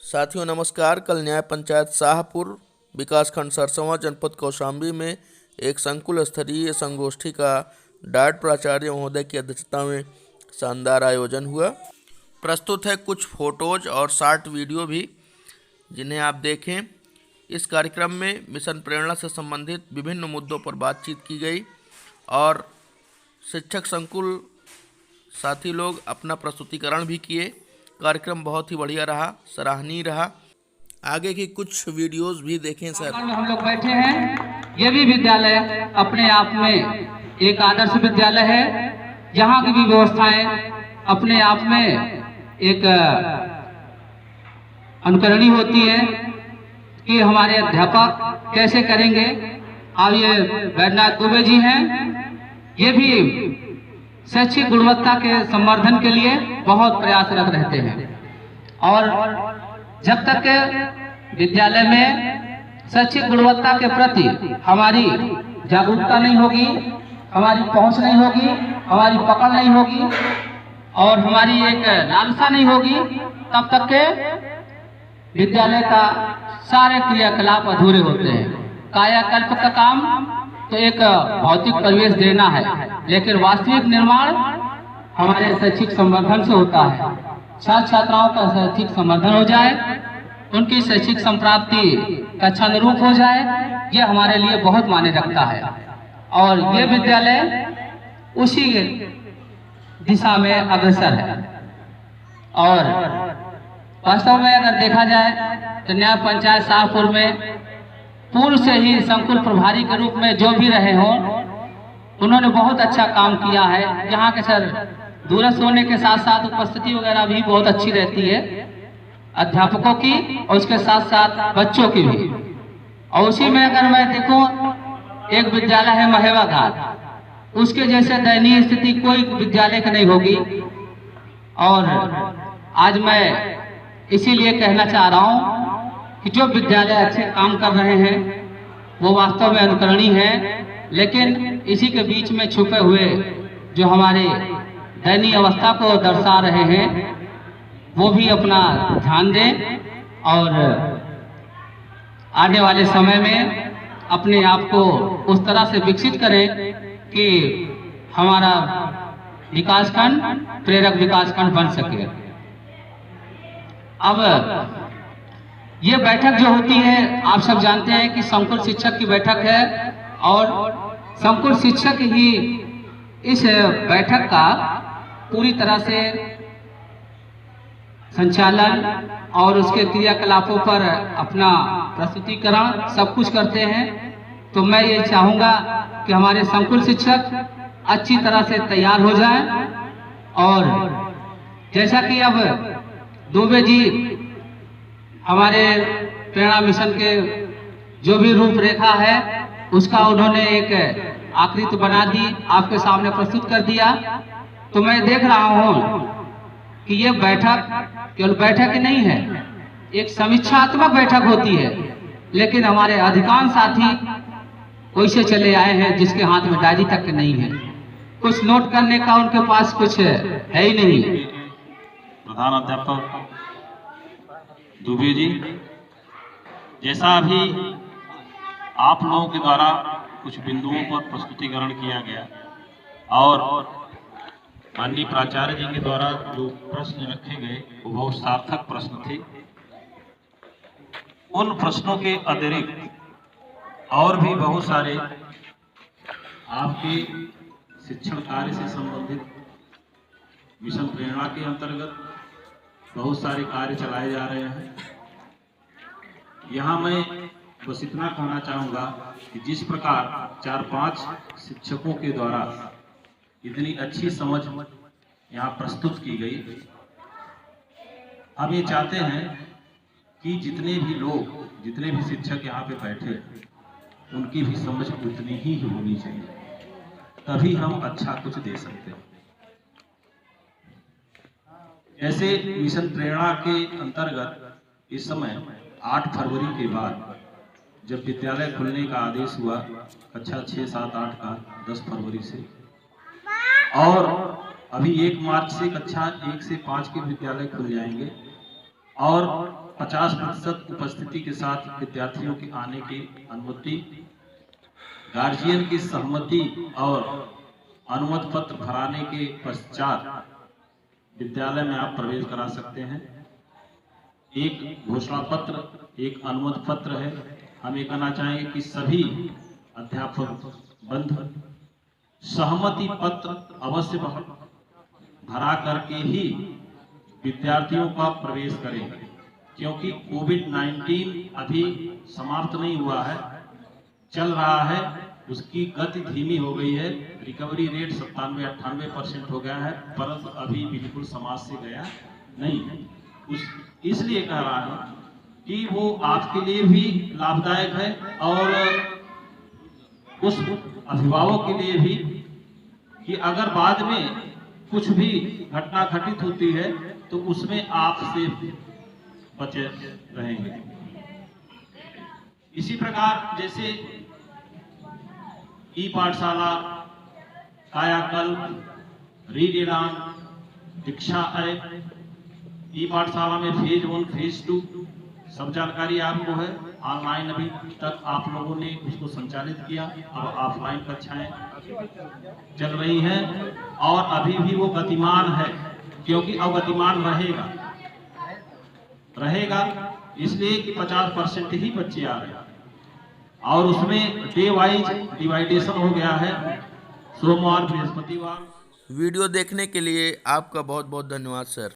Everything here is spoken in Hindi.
साथियों नमस्कार। कल न्याय पंचायत शाहपुर विकासखंड सरसों जनपद कौशाम्बी में एक संकुल स्तरीय संगोष्ठी का डायट प्राचार्य महोदय की अध्यक्षता में शानदार आयोजन हुआ। प्रस्तुत है कुछ फोटोज और शॉर्ट वीडियो भी, जिन्हें आप देखें। इस कार्यक्रम में मिशन प्रेरणा से संबंधित विभिन्न मुद्दों पर बातचीत की गई और शिक्षक संकुल साथी लोग अपना प्रस्तुतिकरण भी किए। कार्यक्रम बहुत ही बढ़िया रहा, सराहनीय रहा। आगे की कुछ वीडियोस भी देखें सर। हम लोग बैठे हैं। ये भी विद्यालय अपने आप में एक आदर्श विद्यालय है। यहाँ की भी व्यवस्थाएं अपने आप में एक अनुकरणीय होती है कि हमारे अध्यापक कैसे करेंगे। अब ये वैद्यनाथ दुबे जी हैं, ये भी शैक्षिक गुणवत्ता के संवर्धन के लिए बहुत प्रयासरत रहते हैं। और जब तक विद्यालय में शैक्षिक गुणवत्ता के प्रति हमारी जागरूकता नहीं होगी, हमारी पहुंच नहीं होगी, हमारी पकड़ नहीं होगी और हमारी एक लालसा नहीं होगी, तब तक के विद्यालय का सारे क्रियाकलाप अधूरे होते हैं। कायाकल्प का काम तो एक भौतिक परिवेश देना है, लेकिन वास्तविक निर्माण हमारे शैक्षिक संवर्धन से होता है। छात्र छात्राओं का शैक्षिक संवर्धन हो जाए, उनकी शैक्षिक संप्राप्ति का अनुरूप हो जाए, ये हमारे लिए बहुत मायने रखता है। और ये विद्यालय उसी दिशा में अग्रसर है। और वास्तव में अगर देखा जाए तो न्याय पंचायत शाहपुर में पूर्व से ही संकुल प्रभारी के रूप में जो भी रहे हों, उन्होंने बहुत अच्छा काम किया है। यहाँ के सर दूरस्थ होने के साथ साथ उपस्थिति वगैरह भी बहुत अच्छी रहती है अध्यापकों की, और उसके साथ साथ बच्चों की भी। और उसी में अगर मैं देखूं, एक विद्यालय है महेवा घाट, उसके जैसे दयनीय स्थिति कोई विद्यालय की नहीं होगी। और आज मैं इसीलिए कहना चाह रहा हूँ कि जो विद्यालय अच्छे काम कर रहे हैं वो वास्तव में अनुकरणीय है, लेकिन इसी के बीच में छुपे हुए जो हमारे दयनीय अवस्था को दर्शा रहे हैं, वो भी अपना ध्यान दें और आने वाले समय में अपने आप को उस तरह से विकसित करें कि हमारा विकासखंड प्रेरक विकासखंड बन सके। अब ये बैठक जो होती है, आप सब जानते हैं कि संकुल शिक्षक की बैठक है, और संकुल शिक्षक ही इस बैठक का पूरी तरह से संचालन और उसके क्रियाकलापों पर अपना प्रस्तुतिकरण सब कुछ करते हैं। तो मैं ये चाहूँगा कि हमारे संकुल शिक्षक अच्छी तरह से तैयार हो जाएं। और जैसा कि अब दुबे जी हमारे प्रेरणा मिशन के जो भी रूपरेखा है उसका उन्होंने एक आकृति बना दी, आपके सामने प्रस्तुत कर दिया। तो मैं देख रहा हूँ कि ये बैठक केवल बैठक ही नहीं है, एक समीक्षात्मक बैठक होती है। लेकिन हमारे अधिकांश साथी वैसे चले आए हैं जिसके हाथ में डायरी तक नहीं है, कुछ नोट करने का उनके पास कुछ है ही नहीं। प्रधान अध्यापक दुबे जी, जैसा अभी आप लोगों के द्वारा कुछ बिंदुओं पर प्रस्तुतिकरण किया गया और माननीय प्राचार्य जी के द्वारा जो प्रश्न रखे गए वो बहुत सार्थक प्रश्न थे। उन प्रश्नों के अतिरिक्त और भी बहुत सारे आपके शिक्षण कार्य से संबंधित मिशन प्रेरणा के अंतर्गत बहुत सारे कार्य चलाए जा रहे हैं। यहाँ मैं बस इतना कहना चाहूँगा कि जिस प्रकार 4-5 शिक्षकों के द्वारा इतनी अच्छी समझ यहाँ प्रस्तुत की गई, हम ये चाहते हैं कि जितने भी लोग, जितने भी शिक्षक यहाँ पे बैठे, उनकी भी समझ उतनी ही होनी चाहिए, तभी हम अच्छा कुछ दे सकते हैं। ऐसे मिशन प्रेरणा के अंतर्गत इस समय 8 फरवरी के बाद जब विद्यालय खुलने का आदेश हुआ, कक्षा 6, 7, 8 का 10 फरवरी से, और अभी 1 मार्च से कक्षा 1 से 5 के विद्यालय खुल जाएंगे। और 50% उपस्थिति के साथ विद्यार्थियों के आने की अनुमति, गार्जियन की सहमति और अनुमति पत्र भराने के पश्चात विद्यालय में आप प्रवेश करा सकते हैं। एक घोषणा पत्र, एक अनुमति पत्र है। हम ये कहना चाहेंगे कि सभी अध्यापक बंधु सहमति पत्र अवश्य भरा करके ही विद्यार्थियों का प्रवेश करें, क्योंकि कोविड-19 अभी समाप्त नहीं हुआ है, चल रहा है, उसकी गति धीमी हो गई है। रिकवरी रेट 97-98% हो गया है, परंतु अभी बिल्कुल समाज से गया नहीं। इसलिए कह रहा है कि वो आपके लिए भी लाभदायक है और उस अभिभावक के लिए भी, कि अगर बाद में कुछ भी घटना घटित होती है तो उसमें आप से बचे रहेंगे। इसी प्रकार जैसे ई पाठशाला, कायाकल्प, रीड एलान, दीक्षा ऐप, ई पाठशाला में फेज 1, फेज 2 सब जानकारी आपको है। ऑनलाइन अभी तक आप लोगों ने उसको संचालित किया, अब ऑफलाइन कक्षाएं चल रही हैं और अभी भी वो गतिमान है, क्योंकि अब गतिमान रहेगा इसलिए कि 50% ही बच्चे आ रहे हैं और उसमें डे वाइज डिवाइडेशन हो गया है, सोमवार, बृहस्पतिवार। वीडियो देखने के लिए आपका बहुत बहुत धन्यवाद सर।